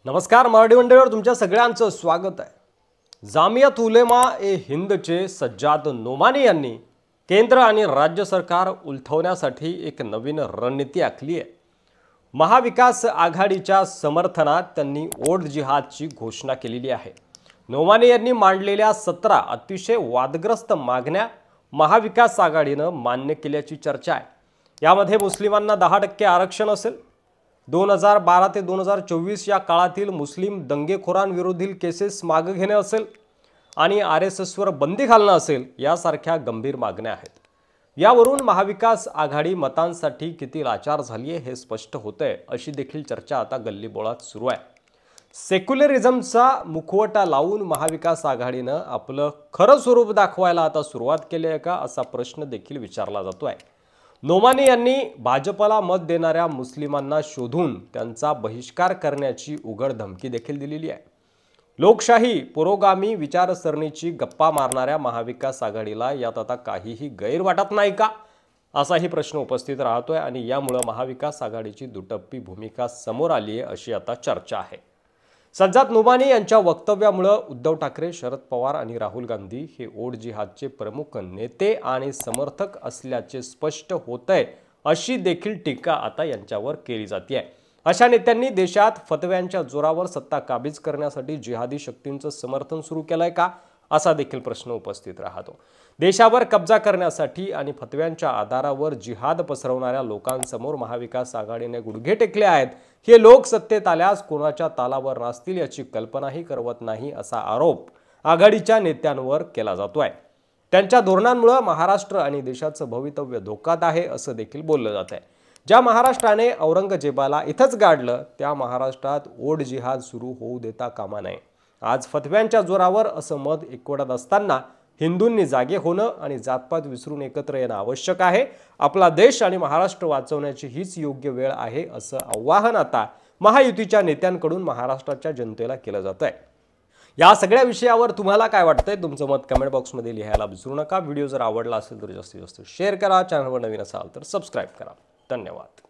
नमस्कार, मराठी मंडळीवर तुमच्या सगळ्यांचं स्वागत आहे। जामियात उलेमा ए हिंदचे सज्जाद नोमानी यांनी केंद्र आणि राज्य सरकार उलथवण्यासाठी एक नवीन रणनीती आखली आहे। महाविकास आघाडीच्या समर्थनात त्यांनी ओढ जिहादची घोषणा केलेली आहे। नोमानी यांनी मांडलेल्या 17 अतिशय वादग्रस्त मागण्या महाविकास आघाडीने मान्य केल्याची चर्चा आहे। यामध्ये मुस्लिमांना 10% आरक्षण असेल, 2012 ते 2024 या काळातील मुस्लिम दंगेखोरांविरोधील केसेस मागे घेणे असेल आणि RSSवर बंदी घालणे असेल यासारख्या गंभीर मागण्या आहेत। यावरून महाविकास आघाडी मतांसाठी किती लाचार झाली आहे हे स्पष्ट होतंय, अशी देखील चर्चा आता गल्लीबोळात सुरू आहे। सेक्युलरिझमचा मुखवटा लावून महाविकास आघाडीने आपलं खरं स्वरूप दाखवायला आता सुरुवात केली आहे का, असा प्रश्न देखील विचारला जातोय। नोमानी यांनी भाजपला मत देणाऱ्या मुस्लिमांना शोधून त्यांचा बहिष्कार करण्याची उघड धमकी देखील दिलेली आहे। लोकशाही पुरोगामी विचारसरणीची गप्पा मारणाऱ्या महाविकास आघाडीला यात आता काहीही गैर वाटत नाही का, असाही प्रश्न उपस्थित राहतोय आणि यामुळे महाविकास आघाडीची दुटप्पी भूमिका समोर आली आहे, अशी आता चर्चा आहे। सज्जाद नोमानी यांच्या वक्तव्यामुळे उद्धव ठाकरे, शरद पवार आणि राहुल गांधी हे ओढ जिहादचे प्रमुख नेते आणि समर्थक असल्याचे स्पष्ट होतंय, अशी देखील टीका आता यांच्यावर केली जाते। अशा नेत्यांनी देशात फतव्यांच्या जोरावर सत्ता काबीज करण्यासाठी जिहादी शक्तींचं समर्थन सुरू केलंय का, असा देखील प्रश्न उपस्थित राहतो। देशावर कब्जा करण्यासाठी आणि फतव्यांच्या आधारावर जिहाद पसरवणाऱ्या लोकांसमोर महाविकास आघाडीने गुडघे टेकले आहेत। हे लोक सत्तेत आल्यास कोणाच्या तालावर नसतील याची कल्पनाही करवत नाही, असा आरोप आघाडीच्या नेत्यांवर केला जातोय। त्यांच्या धोरणांमुळे महाराष्ट्र आणि देशाचं भवितव्य धोक्यात आहे, असं देखील बोललं जात आहे। ज्या महाराष्ट्राने औरंगजेबाला इथंच गाडलं, त्या महाराष्ट्रात ओढ जिहाद सुरू होऊ देता कामा नये। आज फतव्यांच्या जोरावर असं मत एकवटत असताना हिंदूंनी जागे होणं आणि जातपात विसरून एकत्र येणं आवश्यक आहे। आपला देश आणि महाराष्ट्र वाचवण्याची हीच योग्य वेळ आहे, असं आवाहन आता महायुतीच्या नेत्यांकडून महाराष्ट्राच्या जनतेला केलं जात आहे। या सगळ्या विषयावर तुम्हाला काय वाटतंय, तुमचं मत कमेंट बॉक्समध्ये लिहायला विसरू नका। व्हिडिओ जर आवडला असेल तर जास्तीत जास्त शेअर करा, चॅनलवर नवीन असाल तर सबस्क्राईब करा। धन्यवाद।